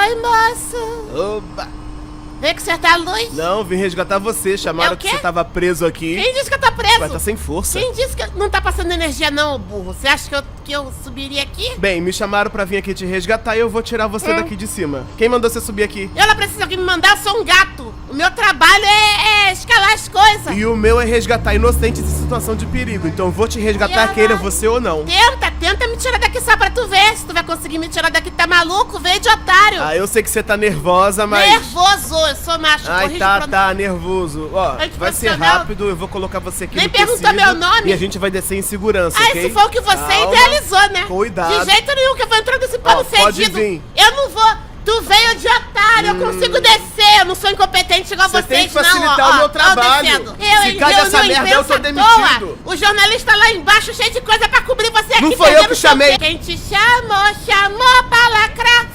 Oi, moço. Oba! Vem consertar a luz? Não, vim resgatar você. Chamaram É o que quê? você tava preso aqui. Quem disse que eu tô preso? Vai tá sem força. Quem disse que não tá passando energia não, ô burro? Você acha que eu subiria aqui? Bem, me chamaram pra vir aqui te resgatar e eu vou tirar você daqui de cima. Quem mandou você subir aqui? Eu não preciso de alguém me mandar, eu sou um gato. O meu trabalho é escalar as coisas. E o meu é resgatar inocentes em situação de perigo. Então eu vou te resgatar, Eu queira não- você ou não. Tenta me tirar daqui só pra tu ver. Se tu vai conseguir me tirar daqui, tá maluco? Veio de otário. Ah, eu sei que você tá nervosa, mas... Nervoso, eu sou macho. Ai, corrige tá nervoso. Ó, vai ser Antiprofissional. rápido, eu vou colocar você aqui Nem no perguntou tecido meu nome. e a gente vai descer em segurança, Ah, ok? isso foi o que você Calma. idealizou, né? Cuidado. De jeito nenhum que eu vou entrar nesse pano Pode fedido. vir. Eu não vou. Tu veio de otário, eu consigo descer. Eu não sou incompetente igual Você vocês, tem que não. facilitar o meu trabalho. Se cai dessa merda, eu tô demitido. O jornalista lá embaixo, cheio de coisa pra cobrir você aqui. Não foi eu perdendo que seu chamei. tempo. Quem te chamou pra lacrar.